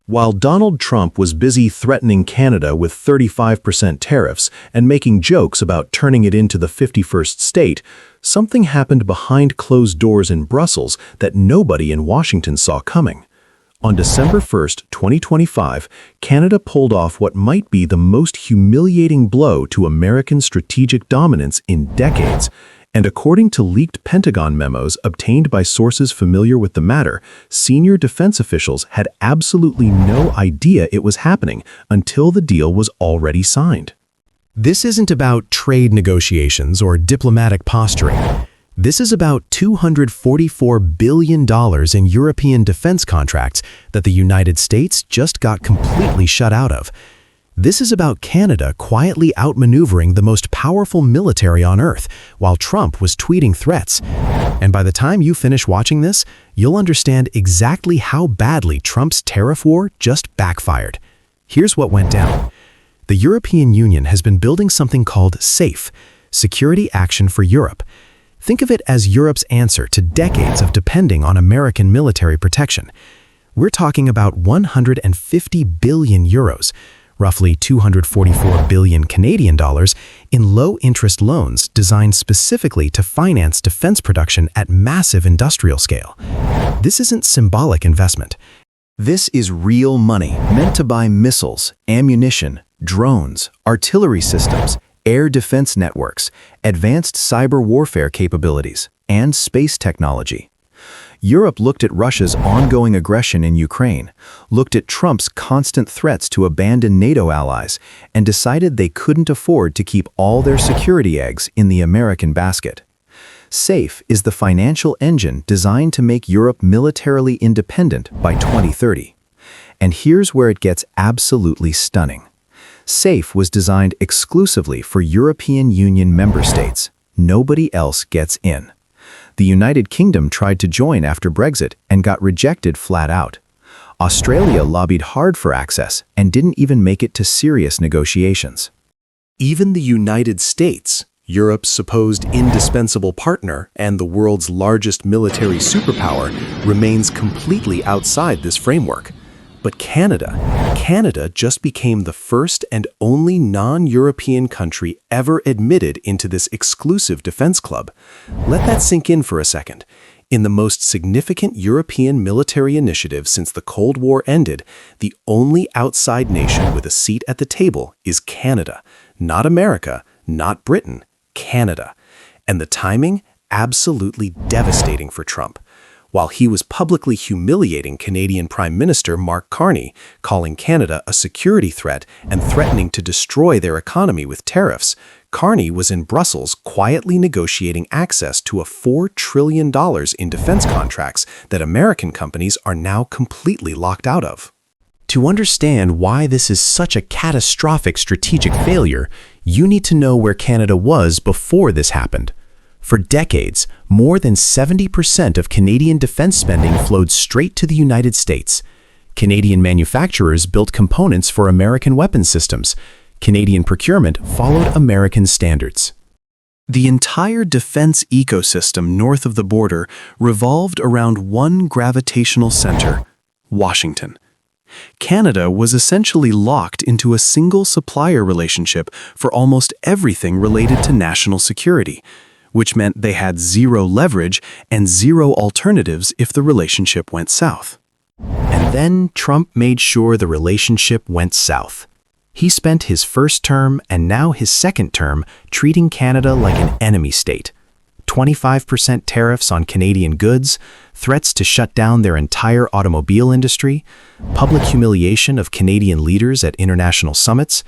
While Donald Trump was busy threatening Canada with 35% tariffs and making jokes about turning it into the 51st state, something happened behind closed doors in Brussels that nobody in Washington saw coming. On December 1, 2025, Canada pulled off what might be the most humiliating blow to American strategic dominance in decades. And according to leaked Pentagon memos obtained by sources familiar with the matter, senior defense officials had absolutely no idea it was happening until the deal was already signed. This isn't about trade negotiations or diplomatic posturing. This is about $244 billion in European defense contracts that the United States just got completely shut out of. This is about Canada quietly outmaneuvering the most powerful military on Earth while Trump was tweeting threats. And by the time you finish watching this, you'll understand exactly how badly Trump's tariff war just backfired. Here's what went down. The European Union has been building something called SAFE, Security Action for Europe. Think of it as Europe's answer to decades of depending on American military protection. We're talking about 150 billion euros, roughly 244 billion Canadian dollars, in low-interest loans designed specifically to finance defense production at massive industrial scale. This isn't symbolic investment. This is real money meant to buy missiles, ammunition, drones, artillery systems, air defense networks, advanced cyber warfare capabilities, and space technology. Europe looked at Russia's ongoing aggression in Ukraine, looked at Trump's constant threats to abandon NATO allies, and decided they couldn't afford to keep all their security eggs in the American basket. SAFE is the financial engine designed to make Europe militarily independent by 2030. And here's where it gets absolutely stunning. SAFE was designed exclusively for European Union member states. Nobody else gets in. The United Kingdom tried to join after Brexit and got rejected flat out. Australia lobbied hard for access and didn't even make it to serious negotiations. Even the United States, Europe's supposed indispensable partner and the world's largest military superpower, remains completely outside this framework. But Canada just became the first and only non-European country ever admitted into this exclusive defense club. Let that sink in for a second. In the most significant European military initiative since the Cold War ended, the only outside nation with a seat at the table is Canada. Not America, not Britain, Canada. And the timing? Absolutely devastating for Trump. While he was publicly humiliating Canadian Prime Minister Mark Carney, calling Canada a security threat and threatening to destroy their economy with tariffs, Carney was in Brussels quietly negotiating access to a $4 trillion in defense contracts that American companies are now completely locked out of. To understand why this is such a catastrophic strategic failure, you need to know where Canada was before this happened. For decades, more than 70% of Canadian defense spending flowed straight to the United States. Canadian manufacturers built components for American weapon systems. Canadian procurement followed American standards. The entire defense ecosystem north of the border revolved around one gravitational center: Washington. Canada was essentially locked into a single supplier relationship for almost everything related to national security, which meant they had zero leverage and zero alternatives if the relationship went south. And then Trump made sure the relationship went south. He spent his first term and now his second term treating Canada like an enemy state. 25% tariffs on Canadian goods, threats to shut down their entire automobile industry, public humiliation of Canadian leaders at international summits.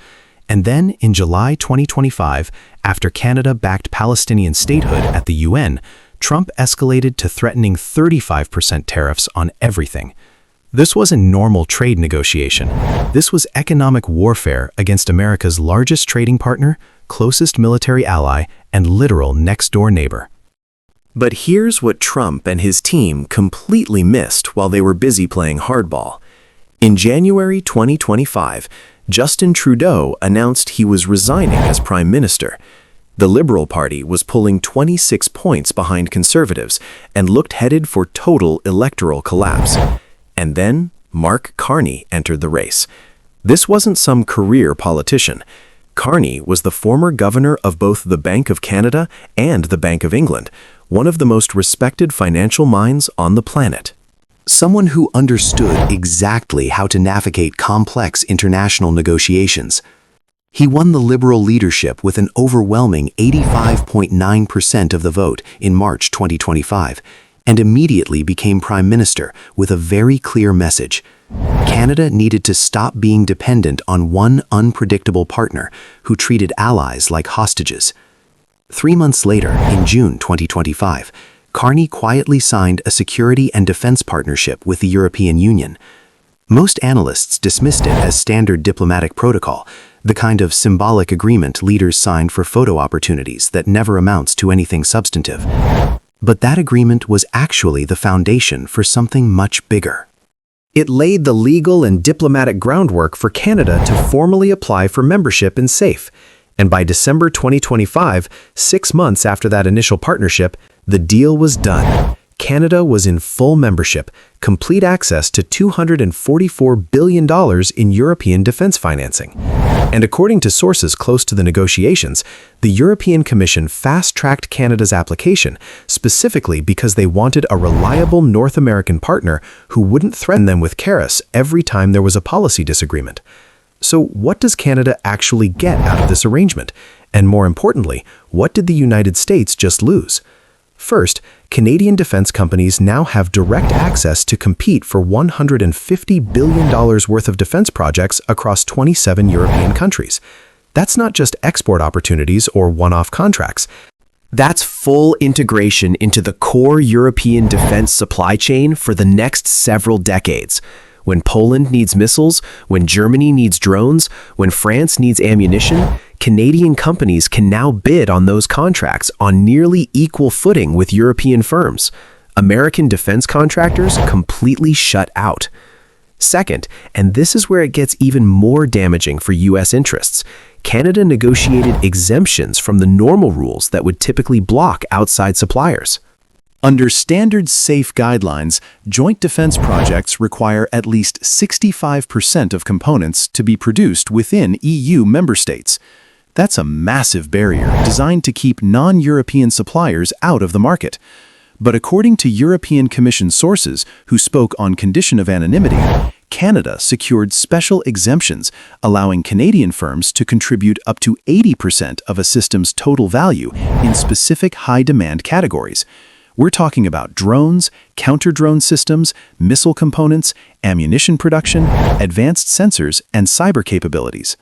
And then, in July 2025, after Canada backed Palestinian statehood at the UN, Trump escalated to threatening 35% tariffs on everything. This wasn't normal trade negotiation. This was economic warfare against America's largest trading partner, closest military ally, and literal next-door neighbor. But here's what Trump and his team completely missed while they were busy playing hardball. In January 2025, Justin Trudeau announced he was resigning as Prime Minister. The Liberal Party was pulling 26 points behind Conservatives and looked headed for total electoral collapse. And then, Mark Carney entered the race. This wasn't some career politician. Carney was the former governor of both the Bank of Canada and the Bank of England, one of the most respected financial minds on the planet. Someone who understood exactly how to navigate complex international negotiations. He won the Liberal leadership with an overwhelming 85.9% of the vote in March 2025, and immediately became Prime Minister with a very clear message. Canada needed to stop being dependent on one unpredictable partner who treated allies like hostages. 3 months later, in June 2025, Carney quietly signed a security and defense partnership with the European Union. Most analysts dismissed it as standard diplomatic protocol, the kind of symbolic agreement leaders sign for photo opportunities that never amounts to anything substantive. But that agreement was actually the foundation for something much bigger. It laid the legal and diplomatic groundwork for Canada to formally apply for membership in SAFE. And by December 2025, 6 months after that initial partnership, the deal was done. Canada was in full membership, complete access to $244 billion in European defense financing. And according to sources close to the negotiations, the European Commission fast-tracked Canada's application, specifically because they wanted a reliable North American partner who wouldn't threaten them with tariffs every time there was a policy disagreement. So what does Canada actually get out of this arrangement? And more importantly, what did the United States just lose? First, Canadian defense companies now have direct access to compete for $150 billion worth of defense projects across 27 European countries. That's not just export opportunities or one-off contracts. That's full integration into the core European defense supply chain for the next several decades. When Poland needs missiles, when Germany needs drones, when France needs ammunition, Canadian companies can now bid on those contracts on nearly equal footing with European firms. American defense contractors completely shut out. Second, and this is where it gets even more damaging for U.S. interests, Canada negotiated exemptions from the normal rules that would typically block outside suppliers. Under standard SAFE guidelines, joint defense projects require at least 65% of components to be produced within EU member states. That's a massive barrier designed to keep non-European suppliers out of the market. But according to European Commission sources who spoke on condition of anonymity, Canada secured special exemptions, allowing Canadian firms to contribute up to 80% of a system's total value in specific high-demand categories. We're talking about drones, counter-drone systems, missile components, ammunition production, advanced sensors, and cyber capabilities.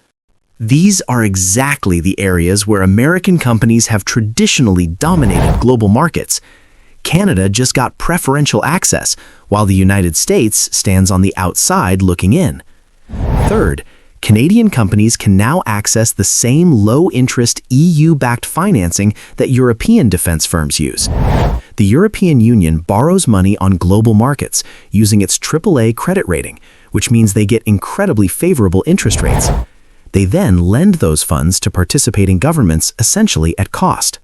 These are exactly the areas where American companies have traditionally dominated global markets. Canada just got preferential access, while the United States stands on the outside looking in. Third, Canadian companies can now access the same low-interest EU-backed financing that European defense firms use. The European Union borrows money on global markets using its AAA credit rating, which means they get incredibly favorable interest rates. They then lend those funds to participating governments essentially at cost.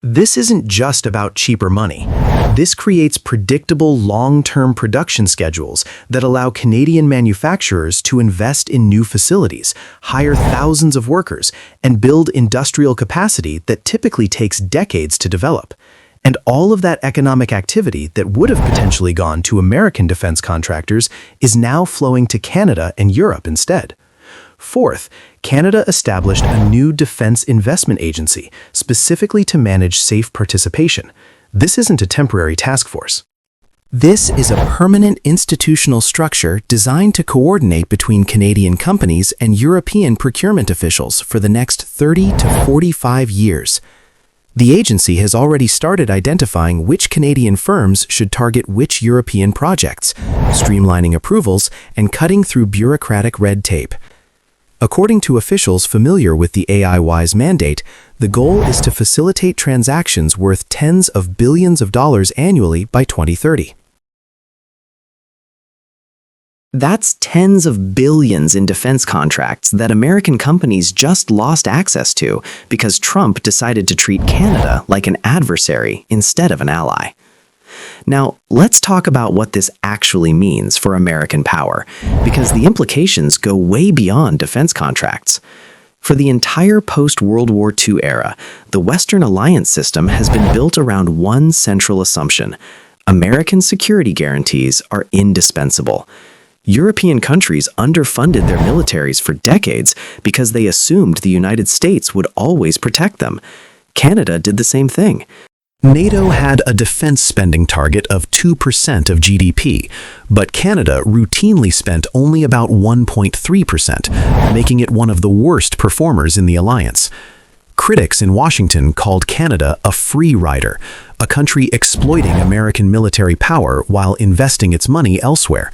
This isn't just about cheaper money. This creates predictable long-term production schedules that allow Canadian manufacturers to invest in new facilities, hire thousands of workers, and build industrial capacity that typically takes decades to develop. And all of that economic activity that would have potentially gone to American defense contractors is now flowing to Canada and Europe instead. Fourth, Canada established a new defense investment agency specifically to manage SAFE participation. This isn't a temporary task force. This is a permanent institutional structure designed to coordinate between Canadian companies and European procurement officials for the next 30 to 45 years. The agency has already started identifying which Canadian firms should target which European projects, streamlining approvals and cutting through bureaucratic red tape. According to officials familiar with the AI-wise mandate, the goal is to facilitate transactions worth tens of billions of dollars annually by 2030. That's tens of billions in defense contracts that American companies just lost access to because Trump decided to treat Canada like an adversary instead of an ally. Now, let's talk about what this actually means for American power, because the implications go way beyond defense contracts. For the entire post-World War II era, the Western alliance system has been built around one central assumption: American security guarantees are indispensable. European countries underfunded their militaries for decades because they assumed the United States would always protect them. Canada did the same thing. NATO had a defense spending target of 2% of GDP, but Canada routinely spent only about 1.3%, making it one of the worst performers in the alliance. Critics in Washington called Canada a free rider, a country exploiting American military power while investing its money elsewhere.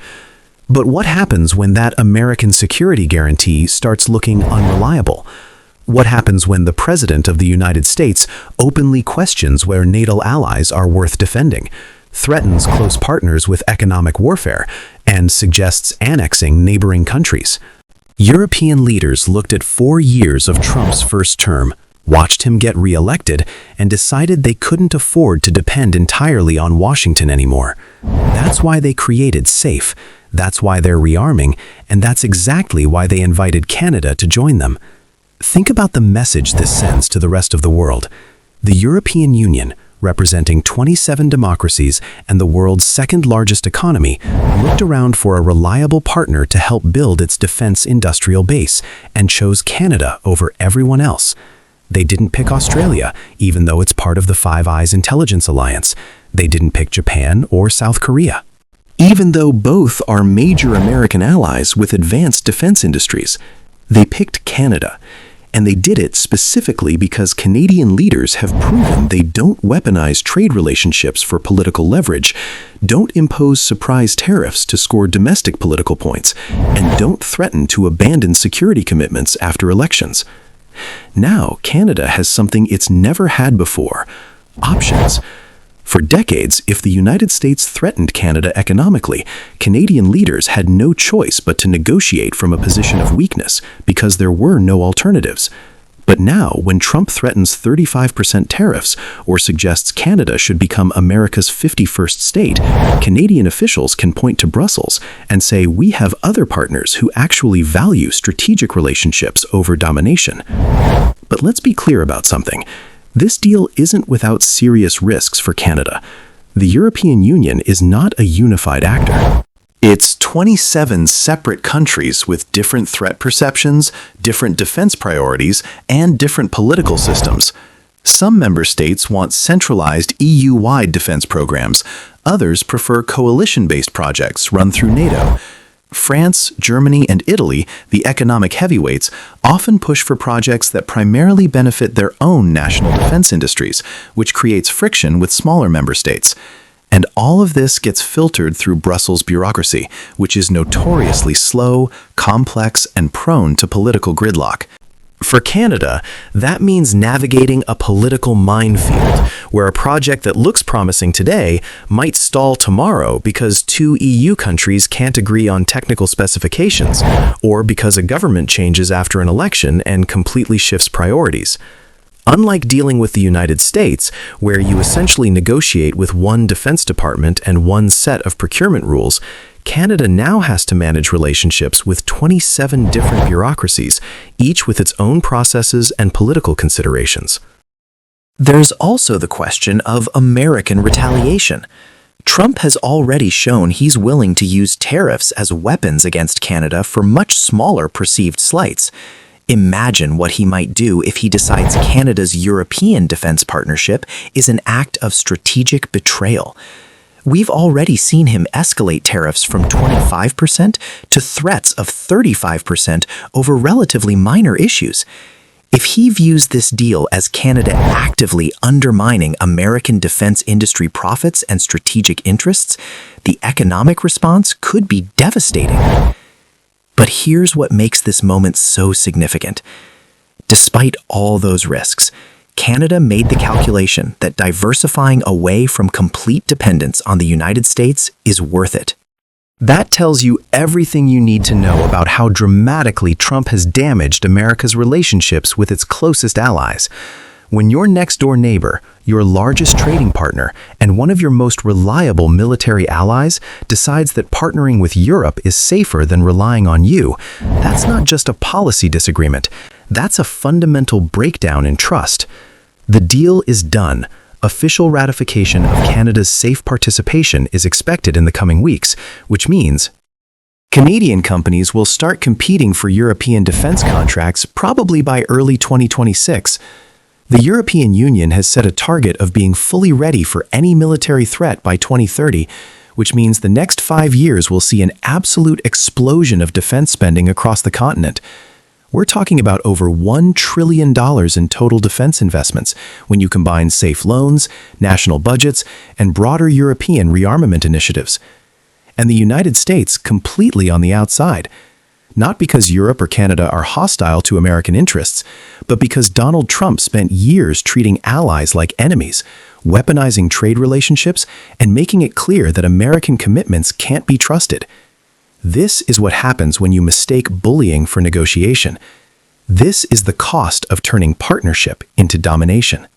But what happens when that American security guarantee starts looking unreliable? What happens when the President of the United States openly questions where NATO allies are worth defending, threatens close partners with economic warfare, and suggests annexing neighboring countries? European leaders looked at 4 years of Trump's first term, watched him get re-elected, and decided they couldn't afford to depend entirely on Washington anymore. That's why they created SAFE, that's why they're rearming, and that's exactly why they invited Canada to join them. Think about the message this sends to the rest of the world. The European Union, representing 27 democracies and the world's second-largest economy, looked around for a reliable partner to help build its defense industrial base and chose Canada over everyone else. They didn't pick Australia, even though it's part of the Five Eyes intelligence alliance. They didn't pick Japan or South Korea, even though both are major American allies with advanced defense industries. They picked Canada. And they did it specifically because Canadian leaders have proven they don't weaponize trade relationships for political leverage, don't impose surprise tariffs to score domestic political points, and don't threaten to abandon security commitments after elections. Now, Canada has something it's never had before: options. For decades, if the United States threatened Canada economically, Canadian leaders had no choice but to negotiate from a position of weakness because there were no alternatives. But now, when Trump threatens 35% tariffs or suggests Canada should become America's 51st state, Canadian officials can point to Brussels and say, "We have other partners who actually value strategic relationships over domination." But let's be clear about something. This deal isn't without serious risks for Canada. The European Union is not a unified actor. It's 27 separate countries with different threat perceptions, different defense priorities, and different political systems. Some member states want centralized EU-wide defense programs. Others prefer coalition-based projects run through NATO. France, Germany, and Italy, the economic heavyweights, often push for projects that primarily benefit their own national defense industries, which creates friction with smaller member states. And all of this gets filtered through Brussels bureaucracy, which is notoriously slow, complex, and prone to political gridlock. For Canada, that means navigating a political minefield, where a project that looks promising today might stall tomorrow because 2 EU countries can't agree on technical specifications, or because a government changes after an election and completely shifts priorities. Unlike dealing with the United States, where you essentially negotiate with one defense department and one set of procurement rules, Canada now has to manage relationships with 27 different bureaucracies, each with its own processes and political considerations. There's also the question of American retaliation. Trump has already shown he's willing to use tariffs as weapons against Canada for much smaller perceived slights. Imagine what he might do if he decides Canada's European defense partnership is an act of strategic betrayal. We've already seen him escalate tariffs from 25% to threats of 35% over relatively minor issues. If he views this deal as Canada actively undermining American defense industry profits and strategic interests, the economic response could be devastating. But here's what makes this moment so significant. Despite all those risks, Canada made the calculation that diversifying away from complete dependence on the United States is worth it. That tells you everything you need to know about how dramatically Trump has damaged America's relationships with its closest allies. When your next-door neighbor, your largest trading partner, and one of your most reliable military allies decides that partnering with Europe is safer than relying on you, that's not just a policy disagreement. That's a fundamental breakdown in trust. The deal is done. Official ratification of Canada's safe participation is expected in the coming weeks, which means Canadian companies will start competing for European defense contracts probably by early 2026. The European Union has set a target of being fully ready for any military threat by 2030, which means the next 5 years will see an absolute explosion of defense spending across the continent. We're talking about over $1 trillion in total defense investments when you combine safe loans, national budgets, and broader European rearmament initiatives. And the United States completely on the outside. Not because Europe or Canada are hostile to American interests, but because Donald Trump spent years treating allies like enemies, weaponizing trade relationships, and making it clear that American commitments can't be trusted. This is what happens when you mistake bullying for negotiation. This is the cost of turning partnership into domination.